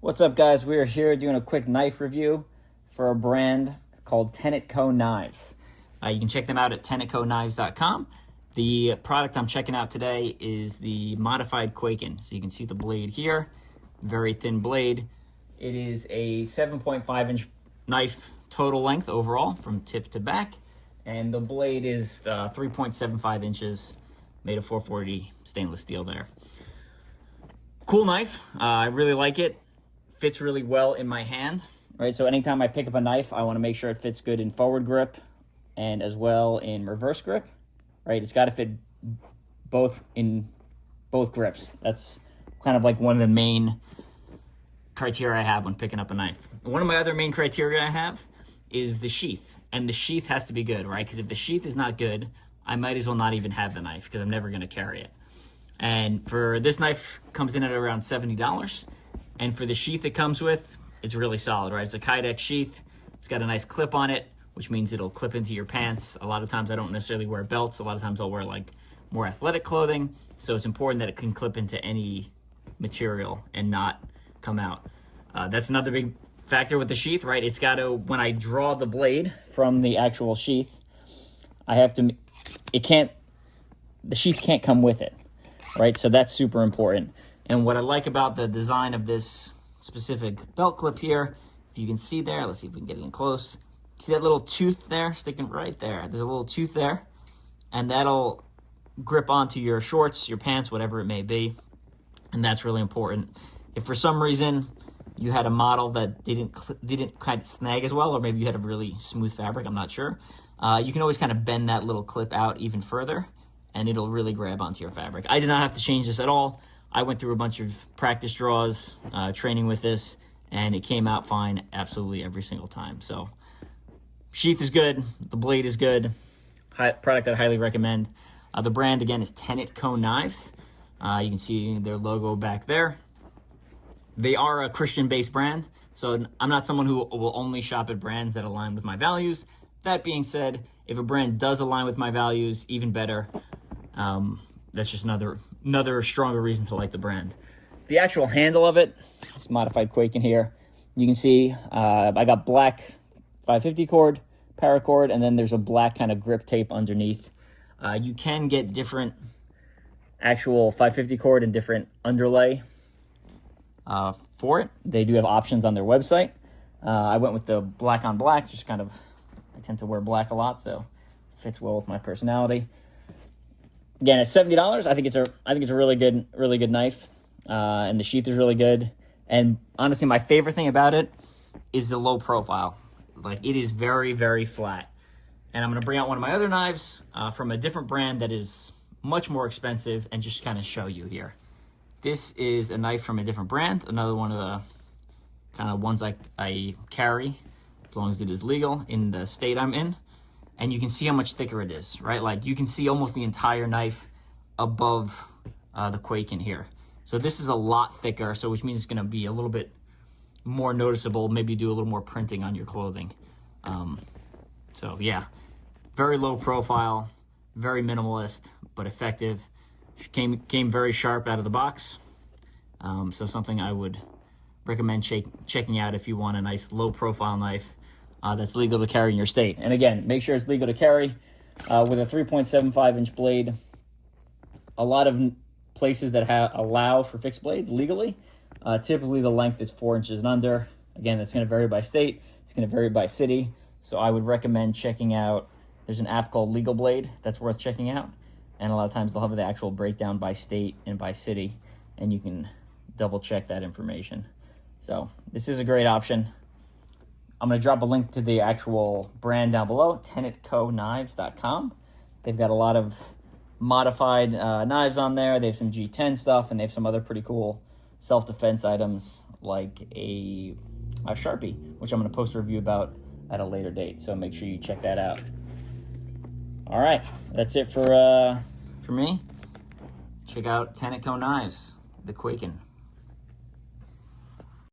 What's up, guys? We are here doing a quick knife review for a brand called TenetCo Knives. You can check them out at TenetCoKnives.com. The product I'm checking out today is the modified Kwaiken. So you can see the blade here, very thin blade. It is a 7.5-inch knife total length overall from tip to back, and the blade is 3.75 inches, made of 440 stainless steel there. Cool knife. I really like it. Fits really well in my hand, right? So anytime I pick up a knife, I want to make sure it fits good in forward grip and as well in reverse grip, right? It's got to fit both in both grips. That's kind of like one of the main criteria I have when picking up a knife. One of my other main criteria I have is the sheath, and the sheath has to be good, right? Because if the sheath is not good, I might as well not even have the knife because I'm never going to carry it. And for this knife, comes in at around $70. And for the sheath it comes with, it's really solid, right? It's a Kwaiken sheath. It's got a nice clip on it, which means it'll clip into your pants. A lot of times I don't necessarily wear belts. A lot of times I'll wear like more athletic clothing. So it's important that it can clip into any material and not come out. That's another big factor with the sheath, right? It's got to, when I draw the blade from the actual sheath, the sheath can't come with it, right? So that's super important. And what I like about the design of this specific belt clip here, if you can see there, let's see if we can get it in close. See that little tooth there sticking right there? There's a little tooth there, and that'll grip onto your shorts, your pants, whatever it may be. And that's really important. If for some reason you had a model that didn't kind of snag as well, or maybe you had a really smooth fabric, I'm not sure, you can always kind of bend that little clip out even further, and it'll really grab onto your fabric. I did not have to change this at all. I went through a bunch of practice draws, training with this, and it came out fine absolutely every single time. So sheath is good. The blade is good. Product that I highly recommend. The brand, again, is TenetCo Knives. You can see their logo back there. They are a Christian-based brand, so I'm not someone who will only shop at brands that align with my values. That being said, if a brand does align with my values, even better. That's just another stronger reason to like the brand. The actual handle of it, it's modified Kwaiken here. You can see I got black 550 cord, paracord, and then there's a black kind of grip tape underneath. You can get different actual 550 cord and different underlay for it. They do have options on their website. I went with the black on black, just kind of, I tend to wear black a lot, so it fits well with my personality. Again, it's $70. I think it's a really good knife, and the sheath is really good. And honestly, my favorite thing about it is the low profile. Like, it is very, very flat. And I'm gonna bring out one of my other knives from a different brand that is much more expensive, and just kind of show you here. This is a knife from a different brand. Another one of the kind of ones I carry, as long as it is legal in the state I'm in. And you can see how much thicker it is, right? Like, you can see almost the entire knife above the Kwaiken here. So this is a lot thicker, so which means it's gonna be a little bit more noticeable, maybe do a little more printing on your clothing. So yeah, very low profile, very minimalist, but effective. Came very sharp out of the box. So something I would recommend checking out if you want a nice low profile knife that's legal to carry in your state. And again, make sure it's legal to carry with a 3.75-inch blade. A lot of places that allow for fixed blades legally, typically the length is 4 inches and under. Again, that's going to vary by state. It's going to vary by city. So I would recommend checking out, there's an app called Legal Blade that's worth checking out. And a lot of times they'll have the actual breakdown by state and by city, and you can double check that information. So this is a great option. I'm going to drop a link to the actual brand down below, TenetCoKnives.com. They've got a lot of modified knives on there. They have some G10 stuff, and they have some other pretty cool self-defense items like a Sharpie, which I'm going to post a review about at a later date. So make sure you check that out. All right, that's it for me. Check out TenetCo Knives, the Kwaiken.